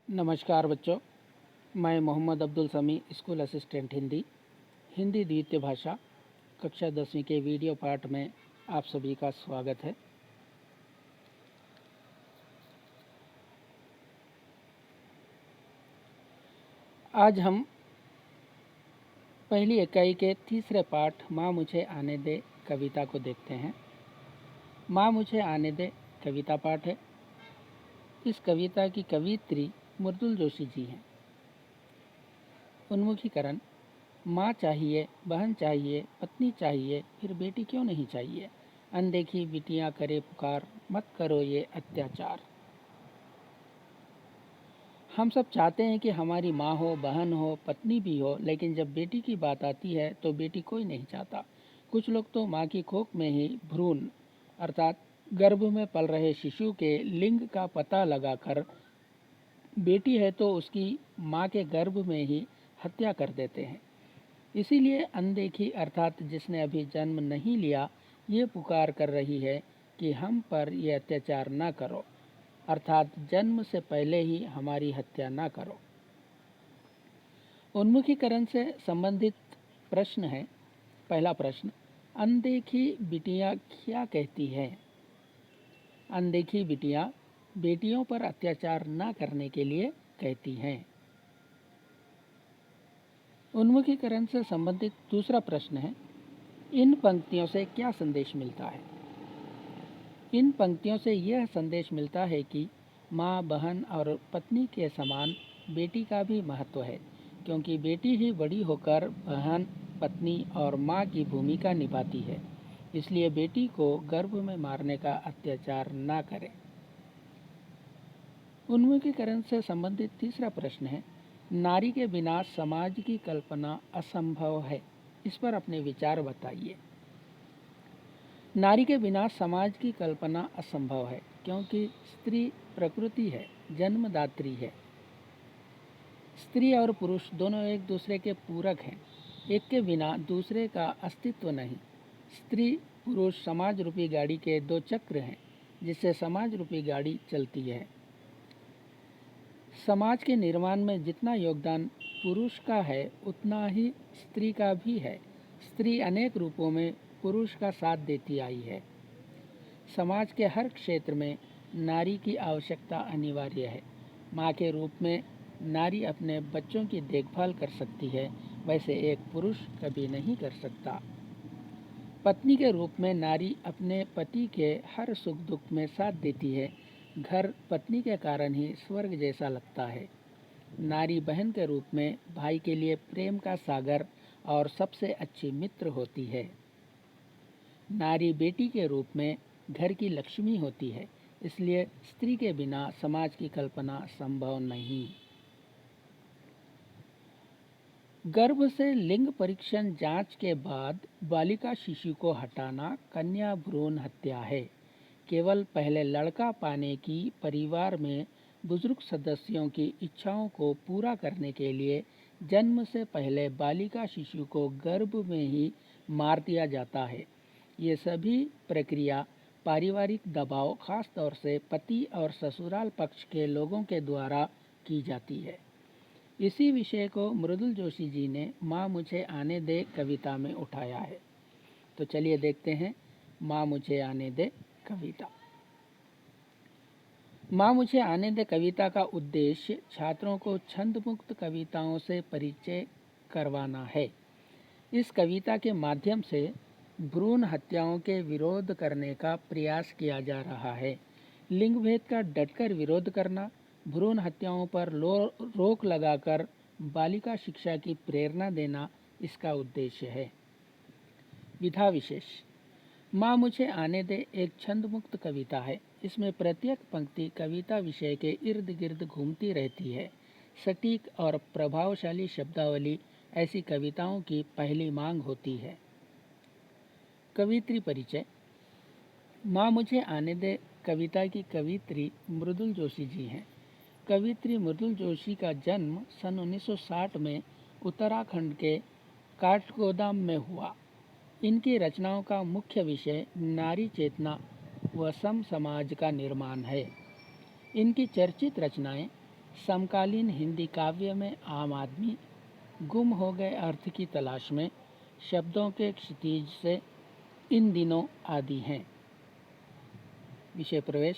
नमस्कार बच्चों, मैं मोहम्मद अब्दुल समी, स्कूल असिस्टेंट हिंदी हिंदी द्वितीय भाषा कक्षा 10वीं के वीडियो पाठ में आप सभी का स्वागत है। आज हम पहली इकाई के तीसरे पाठ माँ मुझे आने दे कविता को देखते हैं। माँ मुझे आने दे कविता पाठ है। इस कविता की कवियत्री मृदुल जोशी जी हैं। उन्मुखीकरण: माँ चाहिए, बहन चाहिए, पत्नी चाहिए, फिर बेटी क्यों नहीं चाहिए। अनदेखी बिटियां करे पुकार, मत करो ये अत्याचार। हम सब चाहते हैं कि हमारी माँ हो, बहन हो, पत्नी भी हो, लेकिन जब बेटी की बात आती है तो बेटी कोई नहीं चाहता। कुछ लोग तो माँ की कोख में ही भ्रूण अर्थात गर्भ में पल रहे शिशु के लिंग का पता लगाकर बेटी है तो उसकी माँ के गर्भ में ही हत्या कर देते हैं। इसीलिए अनदेखी अर्थात जिसने अभी जन्म नहीं लिया ये पुकार कर रही है कि हम पर ये अत्याचार ना करो, अर्थात जन्म से पहले ही हमारी हत्या ना करो। उन्मुखीकरण से संबंधित प्रश्न है। पहला प्रश्न, अनदेखी बिटियां क्या कहती है। अनदेखी बिटियां बेटियों पर अत्याचार ना करने के लिए कहती हैं। उन्मुखीकरण से संबंधित दूसरा प्रश्न है, इन पंक्तियों से क्या संदेश मिलता है। इन पंक्तियों से यह संदेश मिलता है कि माँ, बहन और पत्नी के समान बेटी का भी महत्व है, क्योंकि बेटी ही बड़ी होकर बहन, पत्नी और माँ की भूमिका निभाती है। इसलिए बेटी को गर्भ में मारने का अत्याचार ना करें। उन्मुखीकरण से संबंधित तीसरा प्रश्न है, नारी के बिना समाज की कल्पना असंभव है। इस पर अपने विचार बताइए। नारी के बिना समाज की कल्पना असंभव है, क्योंकि स्त्री प्रकृति है, जन्मदात्री है। स्त्री और पुरुष दोनों एक दूसरे के पूरक हैं। एक के बिना दूसरे का अस्तित्व नहीं। स्त्री पुरुष समाज रूपी गाड़ी के दो चक्र हैं, जिससे समाज रूपी गाड़ी चलती है। समाज के निर्माण में जितना योगदान पुरुष का है उतना ही स्त्री का भी है। स्त्री अनेक रूपों में पुरुष का साथ देती आई है। समाज के हर क्षेत्र में नारी की आवश्यकता अनिवार्य है। माँ के रूप में नारी अपने बच्चों की देखभाल कर सकती है, वैसे एक पुरुष कभी नहीं कर सकता। पत्नी के रूप में नारी अपने पति के हर सुख दुख में साथ देती है। घर पत्नी के कारण ही स्वर्ग जैसा लगता है। नारी बहन के रूप में भाई के लिए प्रेम का सागर और सबसे अच्छी मित्र होती है। नारी बेटी के रूप में घर की लक्ष्मी होती है। इसलिए स्त्री के बिना समाज की कल्पना संभव नहीं। गर्भ से लिंग परीक्षण जांच के बाद बालिका शिशु को हटाना कन्या भ्रूण हत्या है। केवल पहले लड़का पाने की परिवार में बुजुर्ग सदस्यों की इच्छाओं को पूरा करने के लिए जन्म से पहले बालिका शिशु को गर्भ में ही मार दिया जाता है। ये सभी प्रक्रिया पारिवारिक दबाव, खास तौर से पति और ससुराल पक्ष के लोगों के द्वारा की जाती है। इसी विषय को मृदुल जोशी जी ने माँ मुझे आने दे कविता में उठाया है। तो चलिए देखते हैं माँ मुझे आने दे कविता। माँ मुझे आने दे कविता का उद्देश्य छात्रों को छंद मुक्त कविताओं से परिचय करवाना है। इस कविता के माध्यम से भ्रूण हत्याओं के विरोध करने का प्रयास किया जा रहा है। लिंग भेद का डटकर विरोध करना, भ्रूण हत्याओं पर रोक लगाकर बालिका शिक्षा की प्रेरणा देना इसका उद्देश्य है। विधा विशेष: माँ मुझे आने दे एक छंद मुक्त कविता है। इसमें प्रत्येक पंक्ति कविता विषय के इर्द गिर्द घूमती रहती है। सटीक और प्रभावशाली शब्दावली ऐसी कविताओं की पहली मांग होती है। कवित्री परिचय: माँ मुझे आने दे कविता की कवित्री मृदुल जोशी जी हैं। कवित्री मृदुल जोशी का जन्म सन 1960 में उत्तराखंड के काठगोदाम में हुआ। इनकी रचनाओं का मुख्य विषय नारी चेतना व सम समाज का निर्माण है। इनकी चर्चित रचनाएं समकालीन हिंदी काव्य में आम आदमी गुम हो गए अर्थ की तलाश में शब्दों के क्षितिज से इन दिनों आदि हैं। विषय प्रवेश।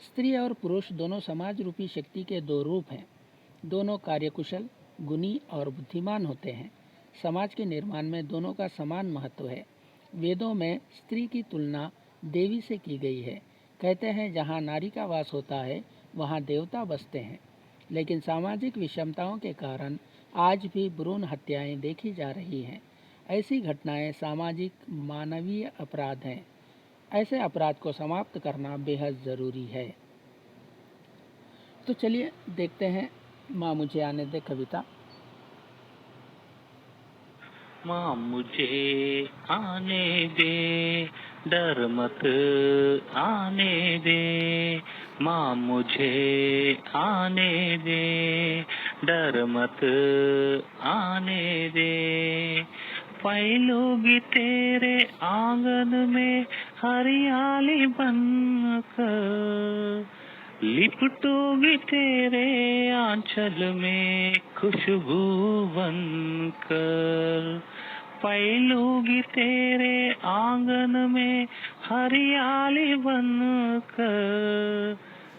स्त्री और पुरुष दोनों समाज रूपी शक्ति के दो रूप हैं। दोनों कार्यकुशल, गुणी और बुद्धिमान होते हैं। समाज के निर्माण में दोनों का समान महत्व है। वेदों में स्त्री की तुलना देवी से की गई है। कहते हैं जहाँ नारी का वास होता है वहाँ देवता बसते हैं। लेकिन सामाजिक विषमताओं के कारण आज भी भ्रूण हत्याएं देखी जा रही हैं। ऐसी घटनाएं सामाजिक मानवीय अपराध हैं। ऐसे अपराध को समाप्त करना बेहद ज़रूरी है। तो चलिए देखते हैं माँ मुझे आने दे कविता। माँ मुझे आने दे, डर मत आने दे। माँ मुझे आने दे, डर मत आने दे। फैलूंगी तेरे आंगन में हरियाली बनकर, लिपटूंगी तेरे आंचल में खुशबू बनकर। फैलूंगी तेरे आंगन में हरियाली बनकर,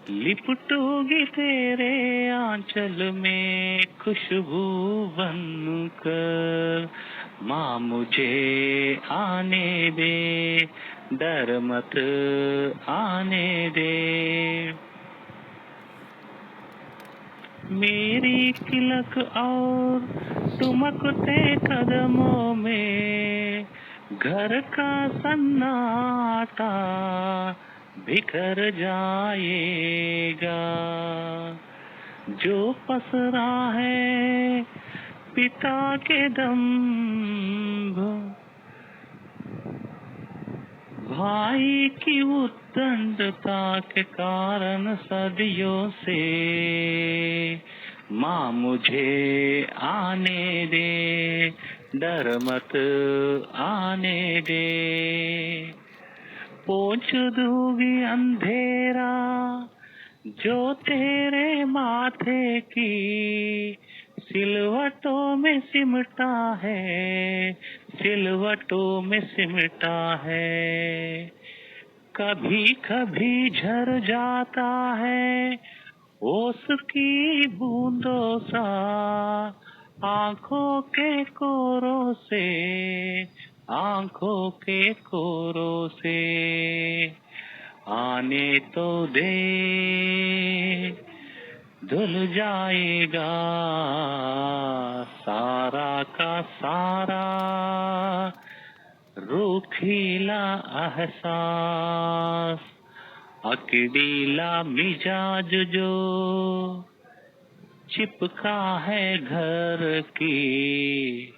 लिपटूंगी तेरे आंचल में खुशबू बनकर। माँ मुझे आने दे, डर मत आने दे। मेरी तिलक और ठुमकते कदमों में घर का सन्नाटा बिखर जाएगा। जो पसरा है पिता के दंभ, भाई की उद्दंडता के कारण सदियों से। माँ मुझे आने दे, डर मत आने दे। पोंछ दूंगी अंधेरा जो तेरे माथे की सिलवटों में सिमटा है, सिलवटों में सिमटा है। कभी कभी झर जाता है ओस की बूंदों सा, आंखों के कोरों से, आंखों के कोरों से। आने तो दे, धुल जाएगा सारा का सारा रूखीला एहसास। अकेला मिजाज जो चिपका है घर की,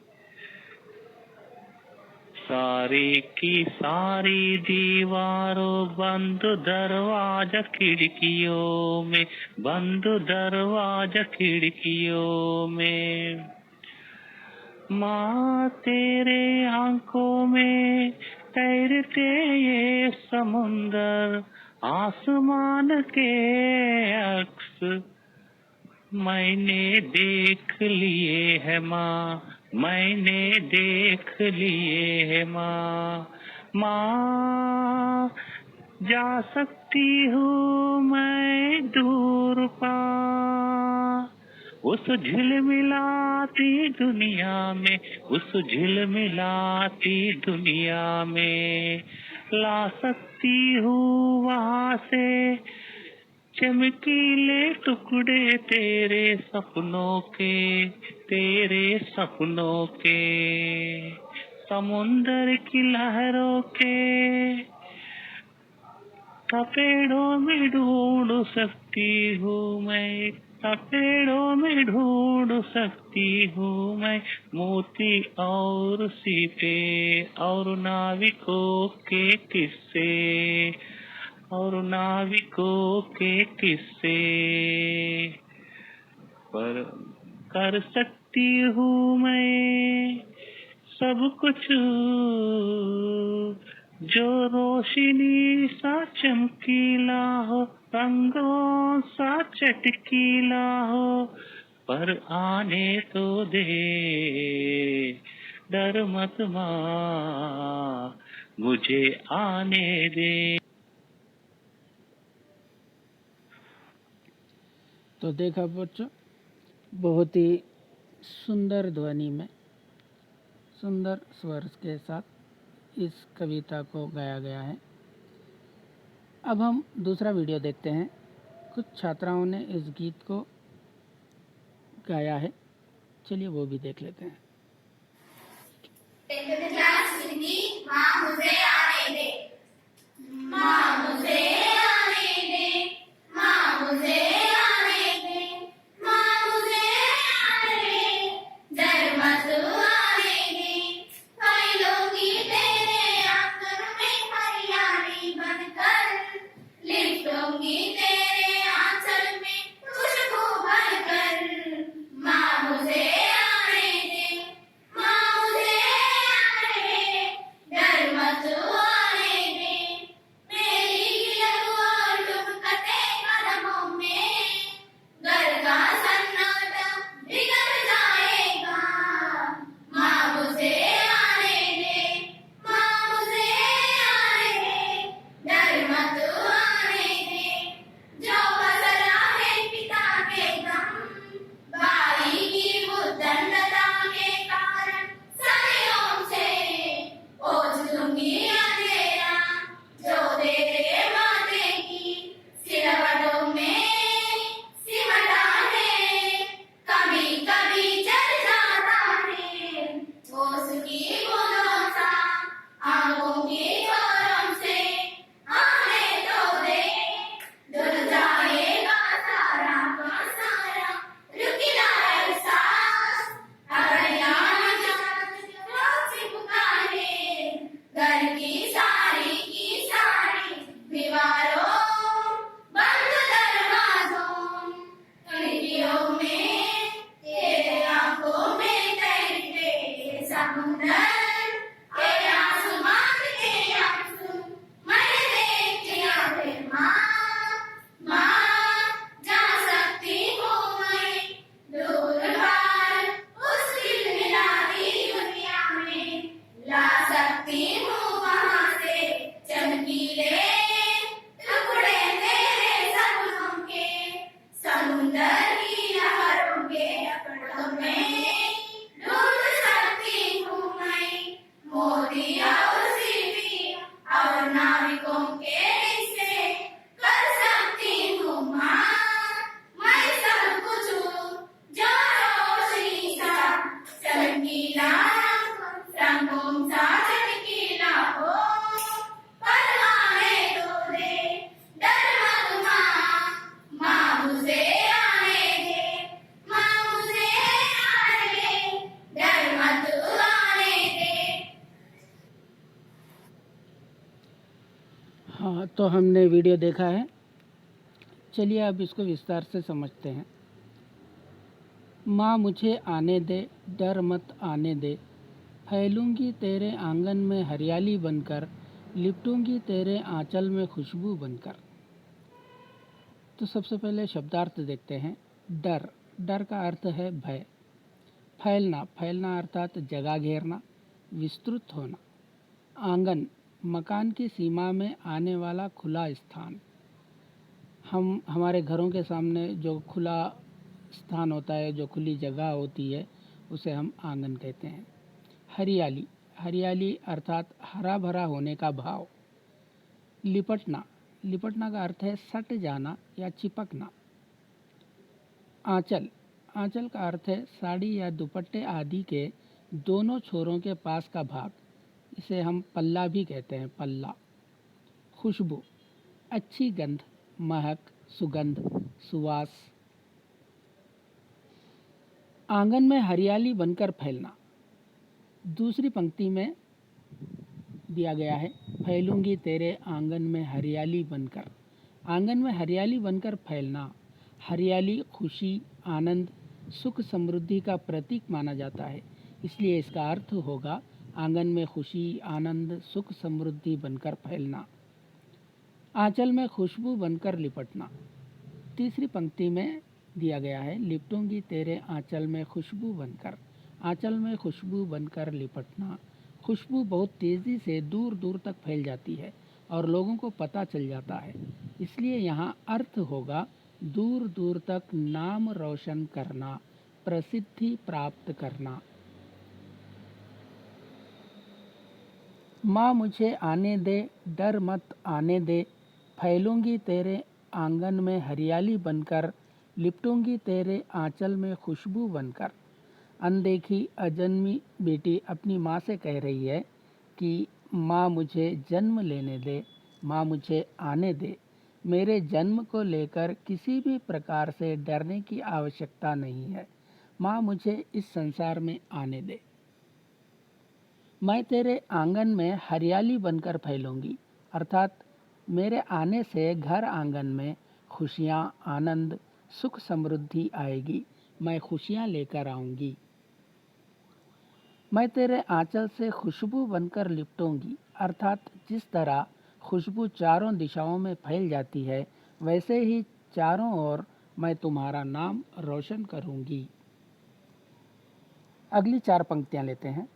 सारी की सारी दीवारों बंद दरवाजा खिड़कियों में, बंद दरवाजा खिड़कियों में। माँ तेरे आंखों में तैरते ये समुंदर, आसमान के अक्स मैंने देख लिए है माँ, मैंने देख लिए है माँ। माँ जा सकती हूँ मैं दूर पार, उस झिलमिलाती दुनिया में, उस झिलमिलाती दुनिया में। ला सकती हूँ वहाँ से चमकीले टुकड़े तेरे सपनों के, तेरे सपनों के। समुंदर की लहरों के तपेड़ों में ढूंढ सकती हूँ मैं, तपेड़ों में ढूंढ सकती हूँ मैं मोती और सीपे और नाविकों के किस्से, और नाविकों के किस्से। पर कर सकती हूँ मैं सब कुछ जो रोशनी सा चमकीला हो, रंगों सा चटकीला हो, पर आने तो दे, डर मत माँ, मुझे आने दे। तो देखा बच्चों, बहुत ही सुंदर ध्वनि में, सुंदर स्वर के साथ इस कविता को गाया गया है। अब हम दूसरा वीडियो देखते हैं। कुछ छात्राओं ने इस गीत को गाया है, चलिए वो भी देख लेते हैं। क्लास हिंदी, माँ मुझे आने दे, माँ मुझे आने दे, माँ मुझे आने दे, माँ मुझे आने दे, डर मत आने दे, फैलूंगी तेरे आंगन में हरियाली बनकर, लिपटूंगी तेरे आंचल में खुशबू भरकर, माँ मुझे आने दे, माँ मुझे आने दे, डर मत आने दे, मेरी गिलहू और डुबकते कदमों में घर का सन्नाटा बिगड़ जाएगा, माँ मुझे आने दे, माँ मुझे आने दे, डर मत आने दे, जो बसरा है पिता के दम, बाई की उद्दंडता के कारण सदियों से ओझ लूंगी अंधेरा, जो तेरे वादे की सिलवटों में सिमटा है, कभी कभी जल जाता है, ओस की बूंदों सा आंखों की झोरों से आने तो दे, धुल जाएगा सारा का सारा रुकिला एहसास, अगर यहाँ जान रोज पुकारे, घर की सारी दीवारों, बंद दरवाजों, खिड़कियों में, तेरे आंखों में तैरते समुंदर, तेरे आसमान के आंसू मैंने देख लिया है माँ, जा सकती हूँ मैं दूर बार उस खिलखिलाती दुनिया में, ला सकती हूँ वहाँ से चमकीले टुकड़े तेरे सपनों के, समुंदर की लहरों के अकड़ों में ढूंढ सकती हूँ मैं मोती और सीपी और नाविकों के रिश्ते कर सकती हूँ माँ, मैं सब कुछ हूँ जो रोशनी सा चमकीला, रंगों सा चमकीला हो, पर आने तो दे, डर मत माँ मुझे आने दे, माँ मुझे आने दे, डर मत आने दे। हाँ, तो हमने वीडियो देखा है, चलिए अब इसको विस्तार से समझते हैं। माँ मुझे आने दे, डर मत आने दे, फैलूंगी तेरे आंगन में हरियाली बनकर, लिपटूंगी तेरे आंचल में खुशबू बनकर। तो सबसे पहले शब्दार्थ देखते हैं। डर, डर का अर्थ है भय। फैलना, फैलना अर्थात जगह घेरना, विस्तृत होना। आंगन, मकान की सीमा में आने वाला खुला स्थान। हम हमारे घरों के सामने जो खुला स्थान होता है, जो खुली जगह होती है, उसे हम आंगन कहते हैं। हरियाली, हरियाली अर्थात हरा भरा होने का भाव। लिपटना, लिपटना का अर्थ है सट जाना या चिपकना। आंचल, आंचल का अर्थ है साड़ी या दुपट्टे आदि के दोनों छोरों के पास का भाग, इसे हम पल्ला भी कहते हैं, पल्ला। खुशबू, अच्छी गंध, महक, सुगंध, सुवास। आंगन में हरियाली बनकर फैलना। दूसरी पंक्ति में दिया गया है, फैलूंगी तेरे आंगन में हरियाली बनकर। आंगन में हरियाली बनकर फैलना। हरियाली खुशी, आनंद, सुख, समृद्धि का प्रतीक माना जाता है, इसलिए इसका अर्थ होगा आंगन में खुशी, आनंद, सुख, समृद्धि बनकर फैलना। आंचल में खुशबू बनकर लिपटना। तीसरी पंक्ति में दिया गया है, लिपटूंगी तेरे आंचल में खुशबू बनकर। आंचल में खुशबू बनकर लिपटना। खुशबू बहुत तेज़ी से दूर दूर तक फैल जाती है और लोगों को पता चल जाता है, इसलिए यहाँ अर्थ होगा दूर दूर तक नाम रोशन करना, प्रसिद्धि प्राप्त करना। माँ मुझे आने दे, डर मत आने दे, फैलूंगी तेरे आंगन में हरियाली बनकर, लिपटूंगी तेरे आंचल में खुशबू बनकर। अनदेखी अजन्मी बेटी अपनी माँ से कह रही है कि माँ मुझे जन्म लेने दे, माँ मुझे आने दे, मेरे जन्म को लेकर किसी भी प्रकार से डरने की आवश्यकता नहीं है, माँ मुझे इस संसार में आने दे। मैं तेरे आंगन में हरियाली बनकर फैलूंगी, अर्थात मेरे आने से घर आंगन में खुशियाँ, आनंद, सुख समृद्धि आएगी, मैं खुशियाँ लेकर आऊँगी। मैं तेरे आंचल से खुशबू बनकर लिपटूंगी, अर्थात जिस तरह खुशबू चारों दिशाओं में फैल जाती है, वैसे ही चारों ओर मैं तुम्हारा नाम रोशन करूंगी। अगली 4 पंक्तियां लेते हैं।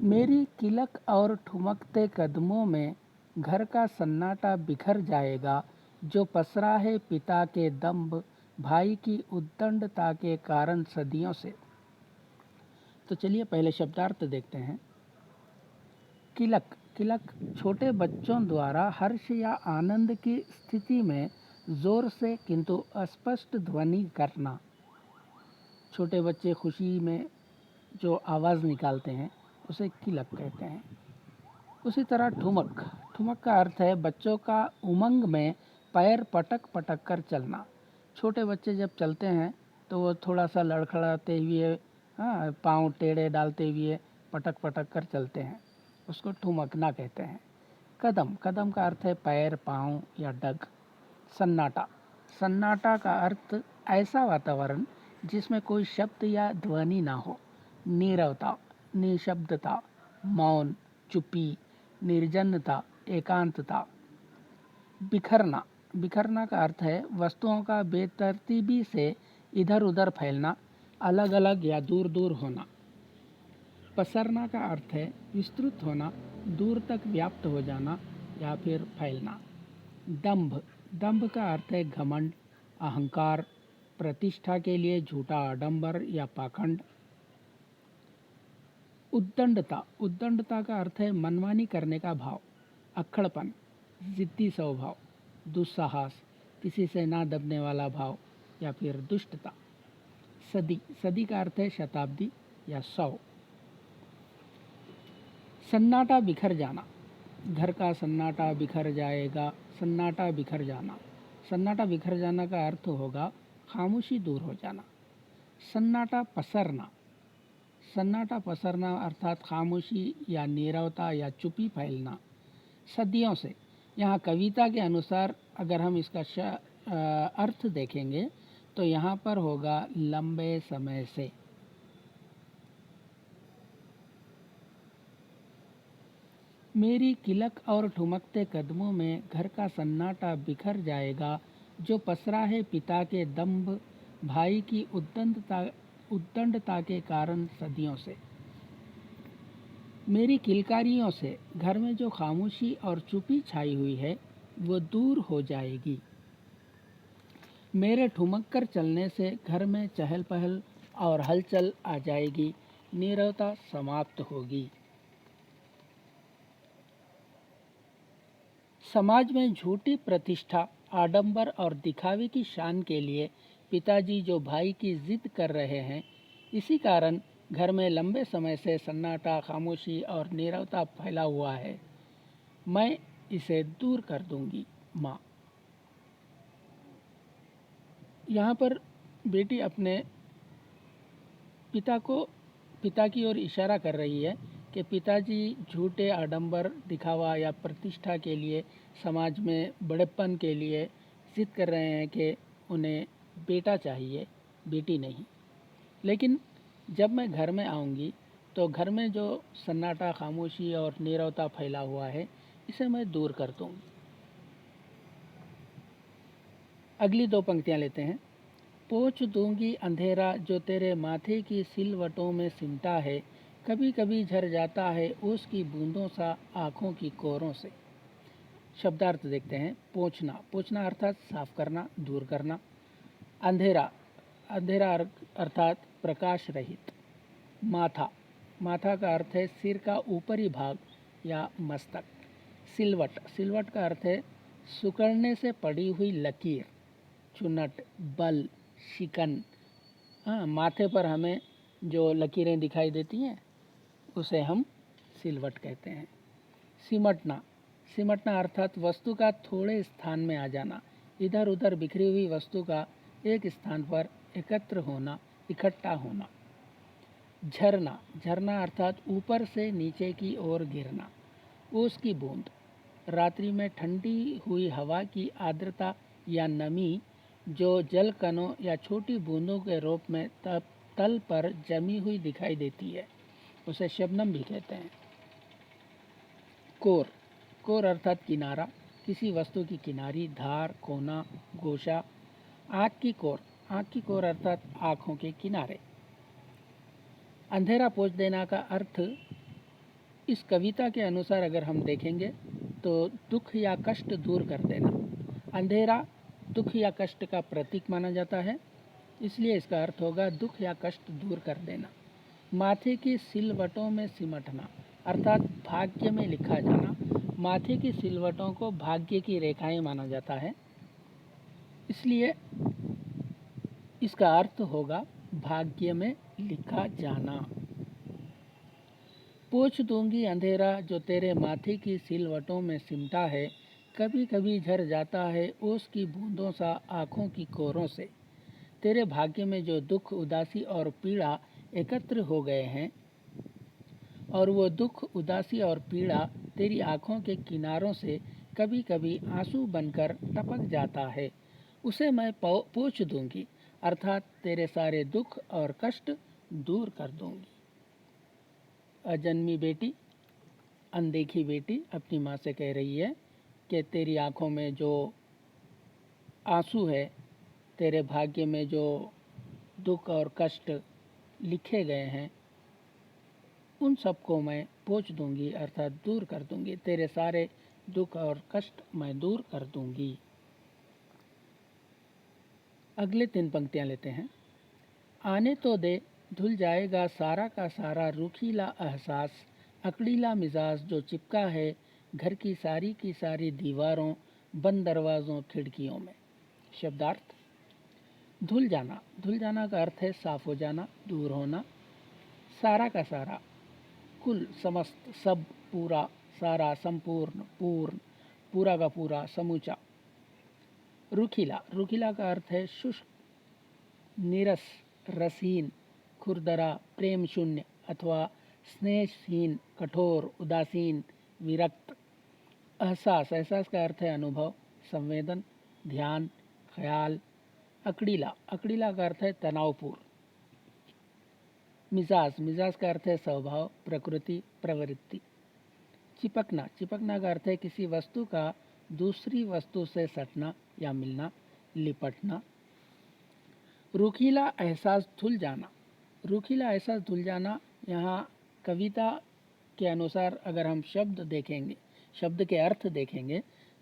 मेरी किलक और ठुमकते कदमों में घर का सन्नाटा बिखर जाएगा, जो पसरा है पिता के दंभ, भाई की उद्दंडता के कारण सदियों से। तो चलिए पहले शब्दार्थ देखते हैं। किलक, किलक छोटे बच्चों द्वारा हर्ष या आनंद की स्थिति में जोर से किंतु अस्पष्ट ध्वनि करना। छोटे बच्चे खुशी में जो आवाज़ निकालते हैं उसे किलक कहते हैं। उसी तरह ठुमक, ठुमक का अर्थ है बच्चों का उमंग में पैर पटक पटक कर चलना। छोटे बच्चे जब चलते हैं तो वो थोड़ा सा लड़खड़ाते हुए, पाँव टेढ़े डालते हुए पटक पटक कर चलते हैं, उसको ठुमकना कहते हैं। कदम, कदम का अर्थ है पैर, पाँव या डग। सन्नाटा, सन्नाटा का अर्थ ऐसा वातावरण जिसमें कोई शब्द या ध्वनि ना हो। नीरवता, निशब्दता, मौन, चुप्पी, निर्जनता, एकांतता। बिखरना, बिखरना का अर्थ है वस्तुओं का बेतरतीबी से इधर उधर फैलना, अलग अलग या दूर दूर होना। पसरना का अर्थ है विस्तृत होना, दूर तक व्याप्त हो जाना या फिर फैलना। दंभ, दंभ का अर्थ है घमंड, अहंकार, प्रतिष्ठा के लिए झूठा आडंबर या पाखंड। उद्दंडता, उद्दंडता का अर्थ है मनमानी करने का भाव, अक्खड़पन, जिद्दी स्वभाव, दुस्साहस, किसी से ना दबने वाला भाव या फिर दुष्टता। सदी, सदी का अर्थ है शताब्दी या 100। सन्नाटा बिखर जाना, घर का सन्नाटा बिखर जाएगा, सन्नाटा बिखर जाना। सन्नाटा बिखर जाना का अर्थ होगा खामोशी दूर हो जाना। सन्नाटा पसरना, सन्नाटा पसरना अर्थात खामोशी या नीरवता या चुप्पी फैलना। सदियों से, यहाँ कविता के अनुसार अगर हम इसका अर्थ देखेंगे तो यहाँ पर होगा लंबे समय से। मेरी किलक और ठुमकते कदमों में घर का सन्नाटा बिखर जाएगा, जो पसरा है पिता के दंभ, भाई की उद्दंडता के कारण सदियों से। मेरी किलकारियों से घर में जो खामोशी और चुप्पी छाई हुई है वो दूर हो जाएगी। मेरे ठुमक कर चलने से घर में चहल पहल और हलचल आ जाएगी, नीरवता समाप्त होगी। समाज में झूठी प्रतिष्ठा, आडंबर और दिखावे की शान के लिए पिताजी जो भाई की जिद कर रहे हैं, इसी कारण घर में लंबे समय से सन्नाटा, खामोशी और नीरवता फैला हुआ है। मैं इसे दूर कर दूंगी माँ। यहाँ पर बेटी अपने पिता की ओर इशारा कर रही है कि पिताजी झूठे आडंबर, दिखावा या प्रतिष्ठा के लिए, समाज में बड़ेपन के लिए जिद कर रहे हैं कि उन्हें बेटा चाहिए, बेटी नहीं। लेकिन जब मैं घर में आऊँगी तो घर में जो सन्नाटा, खामोशी और नीरवता फैला हुआ है, इसे मैं दूर कर दूँगी। अगली दो पंक्तियां लेते हैं। पोंछ दूंगी अंधेरा जो तेरे माथे की सिलवटों में सिमटा है, कभी कभी झर जाता है ओस की बूंदों सा आँखों की कोरों से। शब्दार्थ देखते हैं। पोंछना, पोंछना अर्थात साफ करना, दूर करना। अंधेरा, अंधेरा अर्थात प्रकाश रहित। माथा, माथा का अर्थ है सिर का ऊपरी भाग या मस्तक। सिलवट, सिलवट का अर्थ है सुकड़ने से पड़ी हुई लकीर, चुनट, बल, शिकन। हाँ, माथे पर हमें जो लकीरें दिखाई देती हैं उसे हम सिलवट कहते हैं। सिमटना, सिमटना अर्थात वस्तु का थोड़े स्थान में आ जाना, इधर उधर बिखरी हुई वस्तु का एक स्थान पर एकत्र होना, इकट्ठा होना। झरना, झरना अर्थात ऊपर से नीचे की ओर गिरना। ओस की बूंद, रात्रि में ठंडी हुई हवा की आर्द्रता या नमी जो जल कणों या छोटी बूंदों के रूप में तल पर जमी हुई दिखाई देती है, उसे शबनम भी कहते हैं। कोर, कोर अर्थात किनारा, किसी वस्तु की किनारी, धार, कोना, गोशा। आँख की कोर, आँख की कोर अर्थात आँखों के किनारे। अंधेरा पोंछ देना का अर्थ इस कविता के अनुसार अगर हम देखेंगे तो दुख या कष्ट दूर कर देना। अंधेरा दुख या कष्ट का प्रतीक माना जाता है, इसलिए इसका अर्थ होगा दुख या कष्ट दूर कर देना। माथे की सिलवटों में सिमटना अर्थात भाग्य में लिखा जाना। माथे की सिलवटों को भाग्य की रेखाएं माना जाता है, इसलिए इसका अर्थ होगा भाग्य में लिखा जाना। पोंछ दूंगी अंधेरा जो तेरे माथे की सिलवटों में सिमटा है, कभी कभी झर जाता है ओस की बूंदों सा आँखों की कोरों से। तेरे भाग्य में जो दुख, उदासी और पीड़ा एकत्र हो गए हैं और वो दुख, उदासी और पीड़ा तेरी आँखों के किनारों से कभी कभी आंसू बनकर टपक जाता है, उसे मैं पोंछ दूंगी अर्थात तेरे सारे दुख और कष्ट दूर कर दूंगी। अजन्मी बेटी, अनदेखी बेटी अपनी माँ से कह रही है कि तेरी आँखों में जो आंसू है, तेरे भाग्य में जो दुख और कष्ट लिखे गए हैं, उन सबको मैं पोंछ दूंगी अर्थात दूर कर दूंगी। तेरे सारे दुख और कष्ट मैं दूर कर दूंगी। अगले 3 पंक्तियां लेते हैं। आने तो दे धुल जाएगा सारा का सारा रूखीला एहसास, अकड़ीला मिजाज जो चिपका है घर की सारी दीवारों, बंद दरवाज़ों, खिड़कियों में। शब्दार्थ। धुल जाना, धुल जाना का अर्थ है साफ हो जाना, दूर होना। सारा का सारा, कुल, समस्त, सब, पूरा, सारा, संपूर्ण, पूर्ण, पूरा का पूरा, समूचा। रूखीला, रूखीला का अर्थ है शुष्क, नीरस, रसहीन, खुरदरा, प्रेम शून्य अथवा स्नेहहीन, कठोर, उदासीन, विरक्त। एहसास, एहसास का अर्थ है अनुभव, संवेदन, ध्यान, ख्याल। अकड़ीला, अकड़ीला का अर्थ है तनावपूर्ण। मिजाज, मिजाज का अर्थ है स्वभाव, प्रकृति, प्रवृत्ति। चिपकना, चिपकना का अर्थ है किसी वस्तु का दूसरी वस्तु से सटना या मिलना, लिपटना। रूखीला एहसास धुल जाना, रूखीला एहसास धुल जाना, यहाँ कविता के अनुसार अगर हम शब्द देखेंगे, शब्द के अर्थ देखेंगे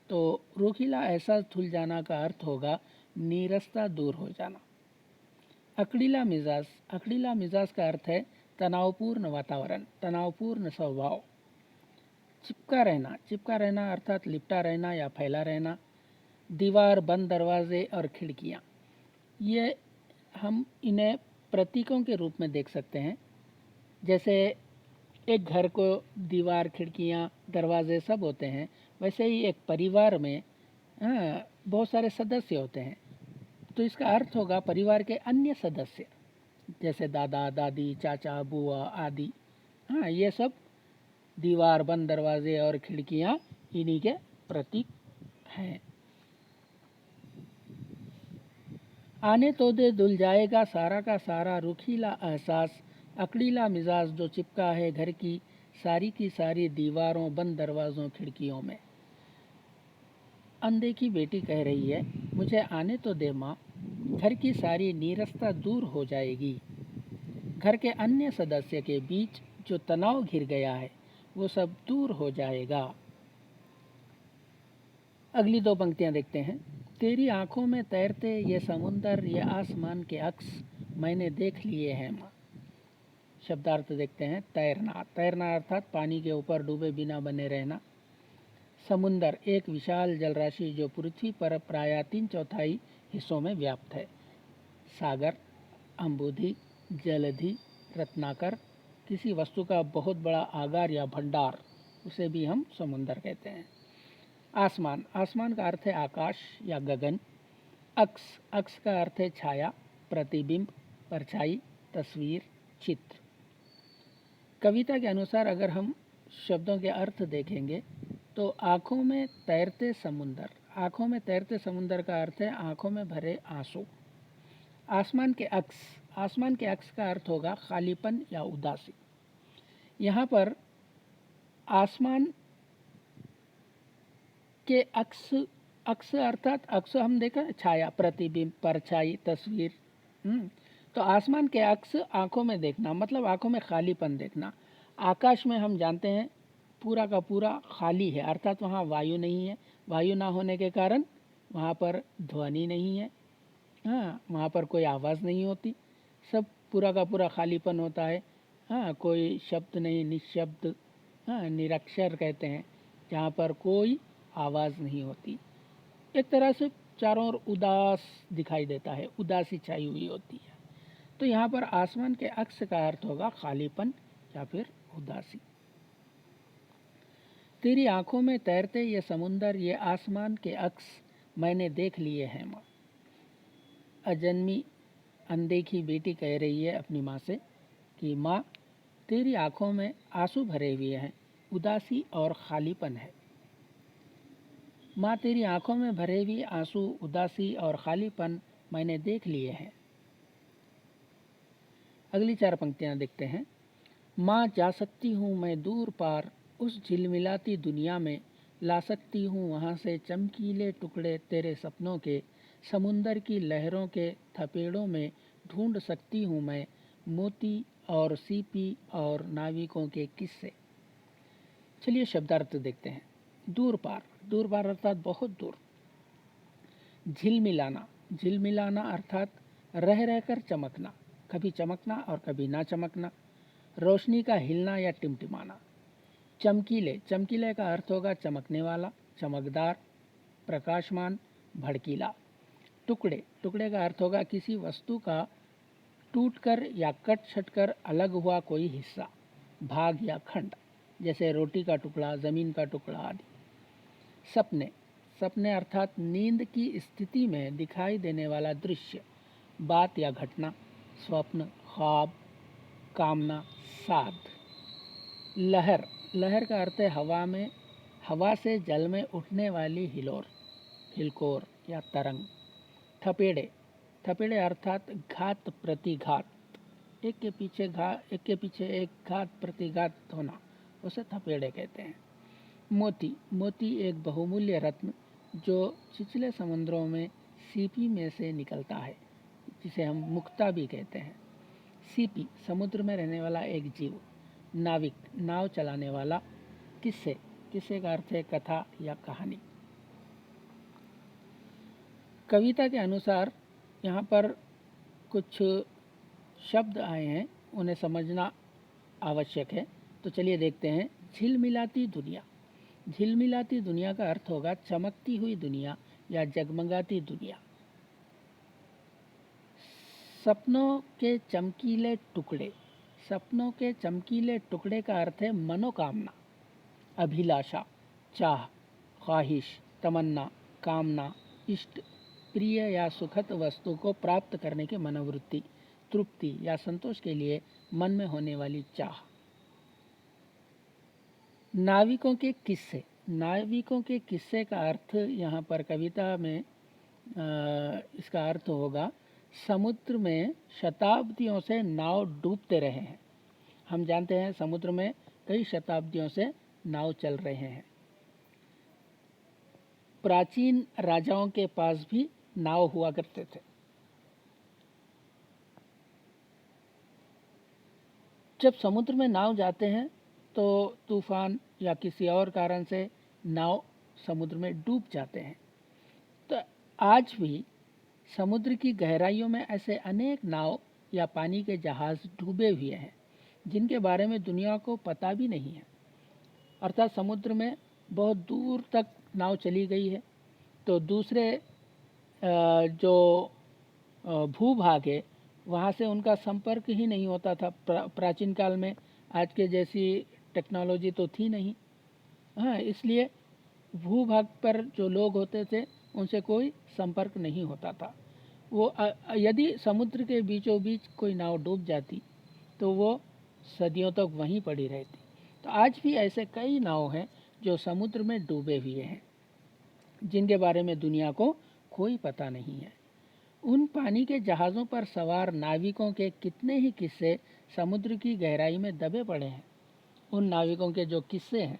तो रूखीला एहसास धुल जाना का अर्थ होगा नीरसता दूर हो जाना। अकड़ीला मिजाज, अकड़ीला मिजाज का अर्थ है तनावपूर्ण वातावरण, तनावपूर्ण स्वभाव। चिपका रहना, चिपका रहना अर्थात लिपटा रहना या फैला रहना। दीवार, बंद दरवाजे और खिड़कियाँ, ये हम इन्हें प्रतीकों के रूप में देख सकते हैं। जैसे एक घर को दीवार, खिड़कियाँ, दरवाजे सब होते हैं, वैसे ही एक परिवार में बहुत सारे सदस्य होते हैं, तो इसका अर्थ होगा परिवार के अन्य सदस्य, जैसे दादा, दादी, चाचा, बुआ आदि। हाँ, ये सब दीवार, बंद दरवाजे और खिड़कियाँ इन्हीं के प्रतीक हैं। आने तो दे धुल जाएगा सारा का सारा रूखीला एहसास, अकड़ीला मिजाज जो चिपका है घर की सारी दीवारों, बंद दरवाज़ों, खिड़कियों में। अंधे की बेटी कह रही है, मुझे आने तो दे माँ, घर की सारी नीरसता दूर हो जाएगी। घर के अन्य सदस्य के बीच जो तनाव घिर गया है वो सब दूर हो जाएगा। अगली दो पंक्तियां देखते हैं। तेरी आंखों में तैरते ये समुंदर, ये आसमान के अक्स मैंने देख लिए हैं माँ। शब्दार्थ देखते हैं। तैरना, तैरना अर्थात पानी के ऊपर डूबे बिना बने रहना। समुंदर, एक विशाल जलराशि जो पृथ्वी पर प्रायः 3/4 हिस्सों में व्याप्त है। सागर, अम्बुधि, जलधि, रत्नाकर, किसी वस्तु का बहुत बड़ा आगार या भंडार, उसे भी हम समुंदर कहते हैं। आसमान, आसमान का अर्थ है आकाश या गगन। अक्स, अक्स का अर्थ है छाया, प्रतिबिंब, परछाई, तस्वीर, चित्र। कविता के अनुसार अगर हम शब्दों के अर्थ देखेंगे तो आंखों में तैरते समुंदर, आंखों में तैरते समुंदर का अर्थ है आंखों में भरे आंसू। आसमान के अक्स, आसमान के अक्स का अर्थ होगा खालीपन या उदासी। यहाँ पर आसमान के अक्स, अक्स अर्थात अक्स हम देखा छाया, प्रतिबिंब, परछाई, तस्वीर। तो आसमान के अक्स आंखों में देखना मतलब आंखों में खालीपन देखना। आकाश में हम जानते हैं पूरा का पूरा खाली है, अर्थात वहाँ वायु नहीं है। वायु ना होने के कारण वहाँ पर ध्वनि नहीं है, हाँ, वहाँ पर कोई आवाज़ नहीं होती, सब पूरा का पूरा खालीपन होता है। हाँ, कोई शब्द नहीं, निशब्द, हाँ, निरक्षर कहते हैं, जहाँ पर कोई आवाज़ नहीं होती। एक तरह से चारों ओर उदास दिखाई देता है, उदासी छाई हुई होती है। तो यहाँ पर आसमान के अक्स का अर्थ होगा खालीपन या फिर उदासी। तेरी आंखों में तैरते ये समुंदर, ये आसमान के अक्स मैंने देख लिए हैं माँ। अजन्मी अनदेखी बेटी कह रही है अपनी माँ से कि माँ, तेरी आंखों में आंसू भरे हुए हैं, उदासी और खालीपन है। माँ, तेरी आंखों में भरे हुए आंसू, उदासी और खालीपन मैंने देख लिए हैं। अगली 4 पंक्तियां देखते हैं। माँ, जा सकती हूँ मैं दूर पार, उस झिलमिलाती दुनिया में ला सकती हूँ वहाँ से चमकीले टुकड़े तेरे सपनों के, समुंदर की लहरों के थपेड़ों में ढूंढ सकती हूँ मैं मोती और सीपी और नाविकों के किस्से। चलिए शब्दार्थ देखते हैं। दूर पार, दूर पार अर्थात बहुत दूर। झिलमिलाना, झिलमिलाना अर्थात रह रहकर चमकना, कभी चमकना और कभी ना चमकना। रोशनी का हिलना या टिमटिमाना। चमकीले, चमकीले का अर्थ होगा चमकने वाला, चमकदार, प्रकाशमान, भड़कीला। टुकड़े, टुकड़े का अर्थ होगा किसी वस्तु का टूटकर या कट छटकर अलग हुआ कोई हिस्सा, भाग या खंड, जैसे रोटी का टुकड़ा, जमीन का टुकड़ा आदि। सपने, सपने अर्थात नींद की स्थिति में दिखाई देने वाला दृश्य, बात या घटना, स्वप्न, ख्वाब, कामना, साध। लहर, लहर का अर्थ है हवा में, हवा से जल में उठने वाली हिलोर, हिलकोर या तरंग। थपेड़े, थपेड़े अर्थात घात प्रतिघात, एक के पीछे एक घात प्रतिघात होना, उसे थपेड़े कहते हैं। मोती, मोती एक बहुमूल्य रत्न जो छिछले समुद्रों में सीपी में से निकलता है, जिसे हम मुक्ता भी कहते हैं। सीपी, समुद्र में रहने वाला एक जीव। नाविक, नाव चलाने वाला। किस्से, किस्से का अर्थ है कथा या कहानी। कविता के अनुसार यहाँ पर कुछ शब्द आए हैं, उन्हें समझना आवश्यक है। तो चलिए देखते हैं। झिलमिलाती दुनिया, झिलमिलाती दुनिया का अर्थ होगा चमकती हुई दुनिया या जगमगाती दुनिया। सपनों के चमकीले टुकड़े, सपनों के चमकीले टुकड़े का अर्थ है मनोकामना, अभिलाषा, चाह, ख्वाहिश, तमन्ना, कामना, इष्ट, प्रिय या सुखद वस्तु को प्राप्त करने की मनोवृत्ति, तृप्ति या संतोष के लिए मन में होने वाली चाह। नाविकों के किस्से, नाविकों के किस्से का अर्थ यहाँ पर कविता में इसका अर्थ होगा समुद्र में शताब्दियों से नाव डूबते रहे हैं। हम जानते हैं समुद्र में कई शताब्दियों से नाव चल रहे हैं। प्राचीन राजाओं के पास भी नाव हुआ करते थे। जब समुद्र में नाव जाते हैं तो तूफान या किसी और कारण से नाव समुद्र में डूब जाते हैं। तो आज भी समुद्र की गहराइयों में ऐसे अनेक नाव या पानी के जहाज डूबे हुए हैं जिनके बारे में दुनिया को पता भी नहीं है। अर्थात समुद्र में बहुत दूर तक नाव चली गई है, तो दूसरे जो भूभाग है वहाँ से उनका संपर्क ही नहीं होता था। प्राचीन काल में आज के जैसी टेक्नोलॉजी तो थी नहीं। हाँ, इसलिए भूभाग पर जो लोग होते थे उनसे कोई संपर्क नहीं होता था। वो यदि समुद्र के बीचों बीच कोई नाव डूब जाती तो वो सदियों तक वहीं पड़ी रहती। तो आज भी ऐसे कई नाव हैं जो समुद्र में डूबे हुए हैं जिनके बारे में दुनिया को कोई पता नहीं है। उन पानी के जहाज़ों पर सवार नाविकों के कितने ही किस्से समुद्र की गहराई में दबे पड़े हैं। उन नाविकों के जो किस्से हैं,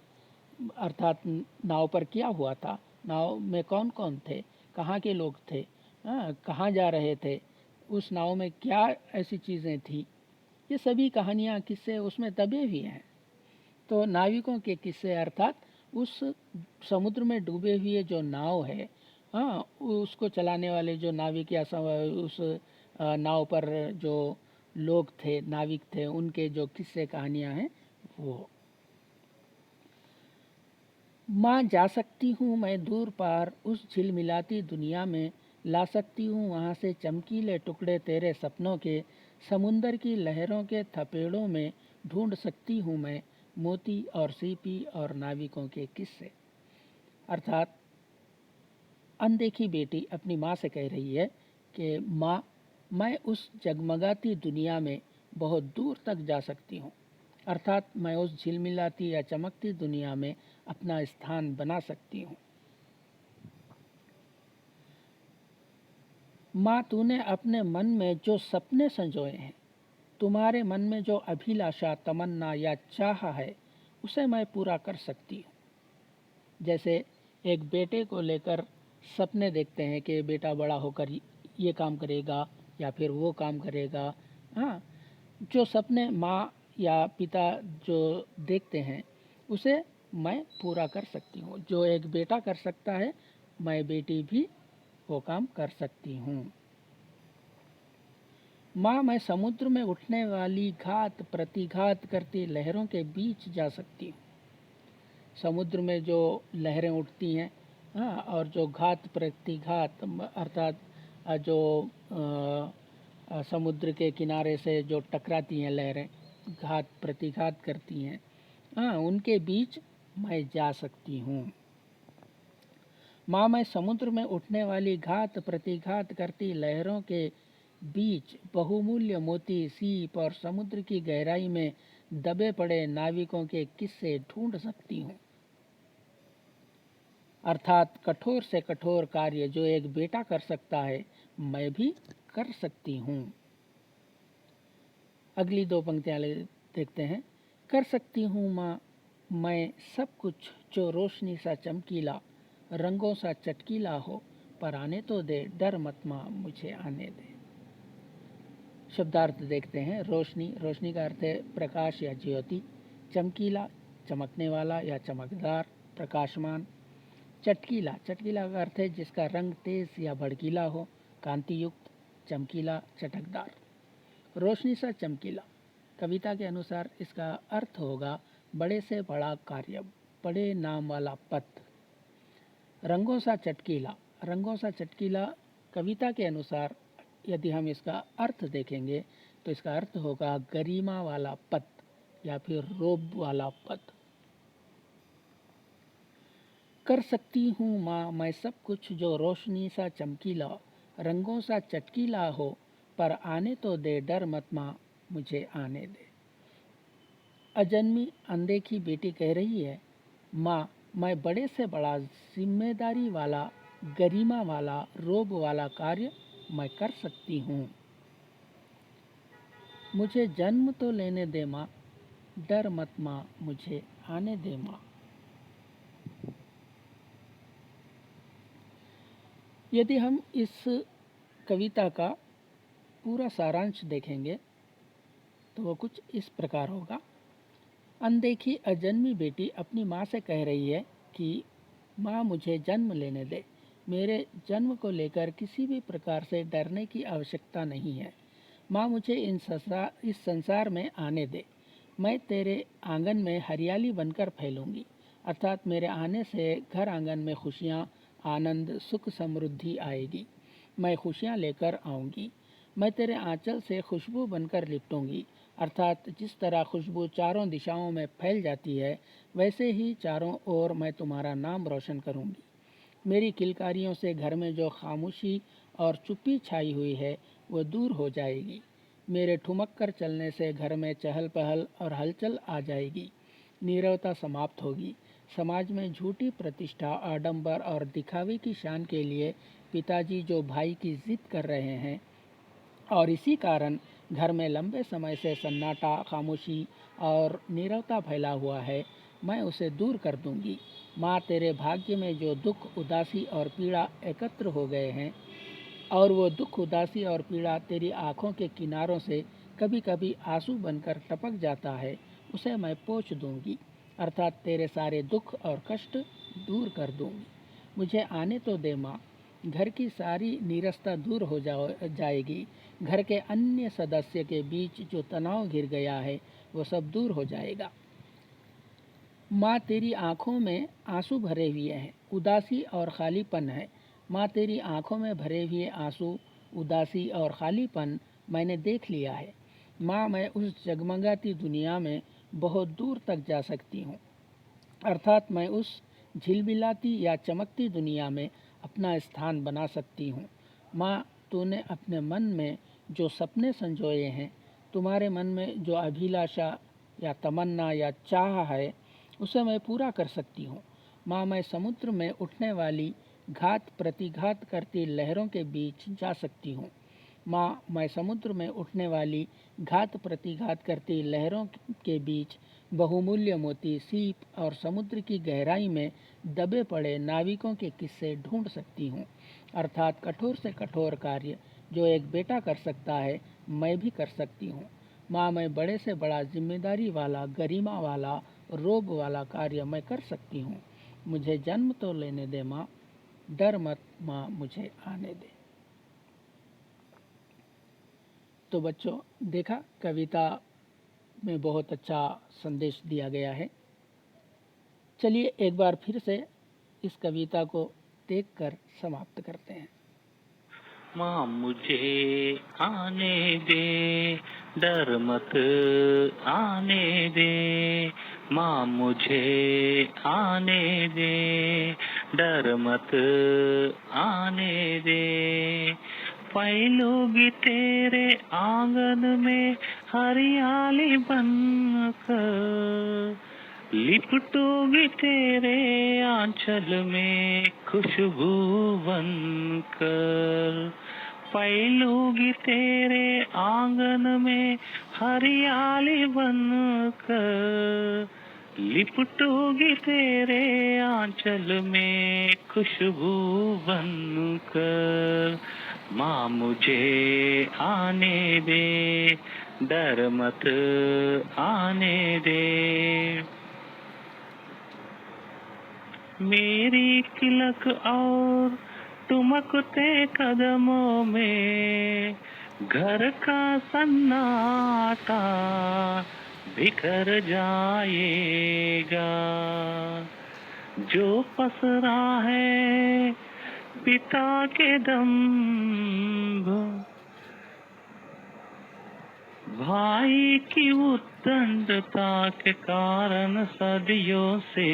अर्थात नाव पर क्या हुआ था, नाव में कौन कौन थे, कहाँ के लोग थे, कहाँ जा रहे थे, उस नाव में क्या ऐसी चीज़ें थी, ये सभी कहानियाँ किस्से उसमें दबे हुए हैं। तो नाविकों के किस्से अर्थात उस समुद्र में डूबे हुए जो नाव है, हाँ, उसको चलाने वाले जो नाविक या उस नाव पर जो लोग थे, नाविक थे, उनके जो किस्से कहानियाँ हैं वो। माँ जा सकती हूँ मैं दूर पार उस झिलमिलाती दुनिया में, ला सकती हूँ वहाँ से चमकीले टुकड़े तेरे सपनों के, समुंदर की लहरों के थपेड़ों में ढूंढ सकती हूँ मैं मोती और सीपी और नाविकों के किस्से। अर्थात अनदेखी बेटी अपनी माँ से कह रही है कि माँ, मैं उस जगमगाती दुनिया में बहुत दूर तक जा सकती हूँ। अर्थात मैं उस झिलमिलाती या चमकती दुनिया में अपना स्थान बना सकती हूँ। माँ, तूने अपने मन में जो सपने संजोए हैं, तुम्हारे मन में जो अभिलाषा, तमन्ना या चाह है, उसे मैं पूरा कर सकती हूँ। जैसे एक बेटे को लेकर सपने देखते हैं कि बेटा बड़ा होकर ये काम करेगा या फिर वो काम करेगा। हाँ, जो सपने माँ या पिता जो देखते हैं उसे मैं पूरा कर सकती हूँ। जो एक बेटा कर सकता है, मैं बेटी भी वो काम कर सकती हूँ। माँ, मैं समुद्र में उठने वाली घात प्रतिघात करती लहरों के बीच जा सकती हूँ। समुद्र में जो लहरें उठती हैं, हाँ, और जो घात प्रतिघात अर्थात जो समुद्र के किनारे से जो टकराती हैं लहरें, घात प्रतिघात करती हैं, हाँ, उनके बीच मैं जा सकती हूँ। माँ, मैं समुद्र में उठने वाली घात प्रतिघात करती लहरों के बीच बहुमूल्य मोती, सीप और समुद्र की गहराई में दबे पड़े नाविकों के किस्से ढूंढ सकती हूँ। अर्थात कठोर से कठोर कार्य जो एक बेटा कर सकता है, मैं भी कर सकती हूँ। अगली दो पंक्तियाँ देखते हैं। कर सकती हूँ माँ मैं सब कुछ जो रोशनी सा चमकीला, रंगों सा चटकीला हो, पर आने तो दे, डर मत माँ मुझे आने दे। शब्दार्थ देखते हैं। रोशनी, रोशनी का अर्थ है प्रकाश या ज्योति। चमकीला, चमकने वाला या चमकदार, प्रकाशमान। चटकीला, चटकीला का अर्थ है जिसका रंग तेज या भड़कीला हो, कांति युक्त, चमकीला, चटकदार। रोशनी सा चमकीला, कविता के अनुसार इसका अर्थ होगा बड़े से बड़ा कार्य, बड़े नाम वाला पद। रंगों सा चटकीला, रंगों सा चटकीला कविता के अनुसार यदि हम इसका अर्थ देखेंगे तो इसका अर्थ होगा गरिमा वाला पद या फिर रोब वाला पद। कर सकती हूँ माँ मैं सब कुछ जो रोशनी सा चमकीला, रंगों सा चटकीला हो, पर आने तो दे, डर मत माँ मुझे आने दे। अजन्मी अनदेखी बेटी कह रही है, माँ मैं बड़े से बड़ा जिम्मेदारी वाला, गरिमा वाला, रोब वाला कार्य मैं कर सकती हूँ। मुझे जन्म तो लेने दे माँ, डर मत माँ मुझे आने दे माँ। यदि हम इस कविता का पूरा सारांश देखेंगे तो वो कुछ इस प्रकार होगा। अनदेखी अजन्मी बेटी अपनी माँ से कह रही है कि माँ मुझे जन्म लेने दे, मेरे जन्म को लेकर किसी भी प्रकार से डरने की आवश्यकता नहीं है। माँ मुझे इस संसार में आने दे, मैं तेरे आंगन में हरियाली बनकर फैलूंगी, अर्थात मेरे आने से घर आंगन में खुशियाँ, आनंद, सुख, समृद्धि आएगी। मैं खुशियाँ लेकर आऊँगी। मैं तेरे आंचल से खुशबू बनकर लिपटूंगी, अर्थात जिस तरह खुशबू चारों दिशाओं में फैल जाती है, वैसे ही चारों ओर मैं तुम्हारा नाम रोशन करूंगी। मेरी किलकारियों से घर में जो खामोशी और चुप्पी छाई हुई है, वो दूर हो जाएगी। मेरे ठुमक कर चलने से घर में चहल पहल और हलचल आ जाएगी। नीरवता समाप्त होगी। समाज में झूठी प्रतिष्ठा, आडंबर और दिखावे की शान के लिए पिताजी जो भाई की जिद कर रहे हैं, और इसी कारण घर में लंबे समय से सन्नाटा, खामोशी और नीरवता फैला हुआ है, मैं उसे दूर कर दूंगी। माँ, तेरे भाग्य में जो दुख, उदासी और पीड़ा एकत्र हो गए हैं, और वो दुख, उदासी और पीड़ा तेरी आंखों के किनारों से कभी कभी आंसू बनकर टपक जाता है, उसे मैं पोंछ दूंगी, अर्थात तेरे सारे दुख और कष्ट दूर कर दूंगी। मुझे आने तो दे माँ, घर की सारी नीरसता दूर हो जाएगी। घर के अन्य सदस्य के बीच जो तनाव घिर गया है, वो सब दूर हो जाएगा। माँ, तेरी आंखों में आंसू भरे हुए हैं, उदासी और खालीपन है। माँ, तेरी आंखों में भरे हुए आंसू, उदासी और खालीपन मैंने देख लिया है। माँ, मैं उस जगमगाती दुनिया में बहुत दूर तक जा सकती हूँ, अर्थात मैं उस झिलमिलाती या चमकती दुनिया में अपना स्थान बना सकती हूँ। माँ, तूने अपने मन में जो सपने संजोए हैं, तुम्हारे मन में जो अभिलाषा या तमन्ना या चाह है, उसे मैं पूरा कर सकती हूँ। माँ, मैं समुद्र में उठने वाली घात प्रतिघात करती लहरों के बीच जा सकती हूँ। माँ, मैं समुद्र में उठने वाली घात प्रतिघात करती लहरों के बीच बहुमूल्य मोती, सीप और समुद्र की गहराई में दबे पड़े नाविकों के किस्से ढूंढ सकती हूँ, अर्थात कठोर से कठोर कार्य जो एक बेटा कर सकता है, मैं भी कर सकती हूँ। माँ, मैं बड़े से बड़ा जिम्मेदारी वाला, गरिमा वाला, रोब वाला कार्य मैं कर सकती हूँ। मुझे जन्म तो लेने दे माँ, डर मत माँ, मुझे आने दे। तो बच्चों, देखा, कविता में बहुत अच्छा संदेश दिया गया है। चलिए एक बार फिर से इस कविता को देखकर समाप्त करते हैं। माँ मुझे आने दे, डर मत आने दे। माँ मुझे आने दे, डर मत आने दे। फैलूंगी तेरे आंगन में हरियाली बनकर, लिपटूंगी तेरे आंचल में खुशबू बनकर। फैलूंगी तेरे आंगन में हरियाली बनकर, लिपटूंगी तेरे आंचल में खुशबू बनकर। माँ मुझे आने दे, डर मत आने दे। मेरी किलक और टुमकते कदमों में घर का सन्नाटा बिखर जाएगा। जो पसरा है पिता के दम्भ, भाई की उद्दंडता के कारण सदियों से,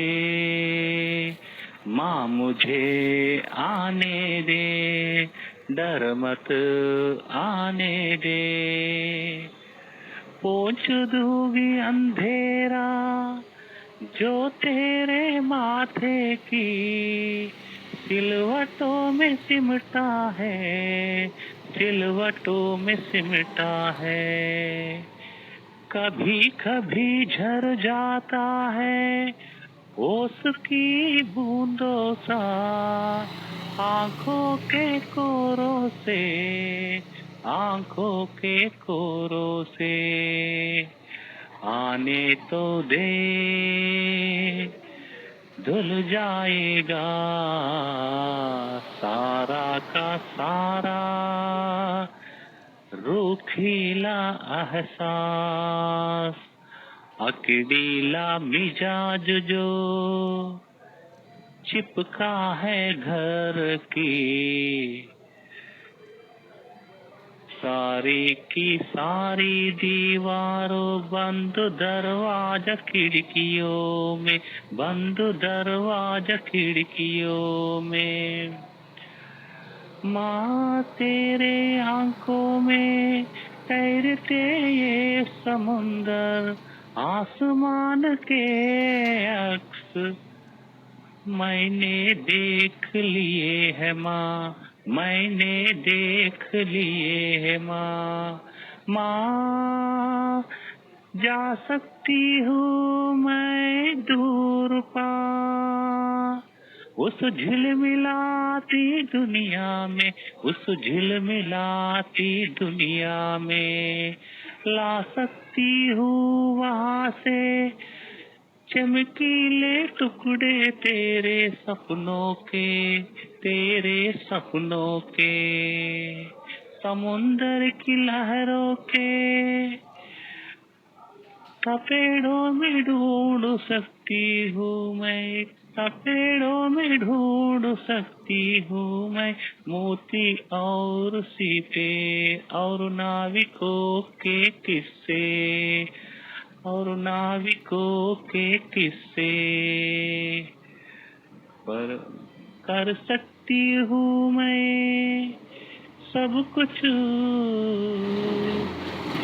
माँ मुझे आने दे, डर मत आने दे। पोंछ दूंगी अंधेरा जो तेरे माथे की सिलवटों में सिमटा है, सिलवटों में सिमटा है। कभी कभी झर जाता है ओस की बूंदों सा आंखों के कोरों से, आंखों के कोरों से आने तो दे, धुल जाएगा सारा का सारा रूखीला एहसास, अकेला मिजाज जो चिपका है घर की, सारी की सारी दीवारों बंद दरवाजा खिड़कियों में, बंद दरवाजा खिड़कियों में। माँ तेरे आंखों में तैरते ये समुंदर, आसमान के अक्स मैंने देख लिए है माँ, मैंने देख लिए है माँ। माँ जा सकती हूँ मैं दूर पार, उस झिलमिलाती दुनिया में, उस झिलमिलाती दुनिया में ला सकती हूँ वहाँ से चमकीले टुकड़े तेरे सपनों के, तेरे सपनों के, समुंदर की लहरों के तपेड़ों में ढूंढ सकती हूँ मैं, तपेड़ों में ढूंढ सकती हूँ मैं मोती और सीपे और नाविकों के किस्से, और नाविकों के किस्से पर कर सकती हूँ मैं सब कुछ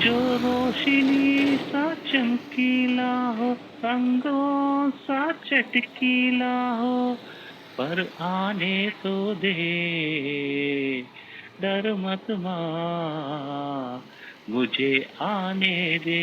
जो रोशनी सा चमकीला हो, रंगों सा चटकीला हो, पर आने तो दे, डर मत माँ मुझे आने दे।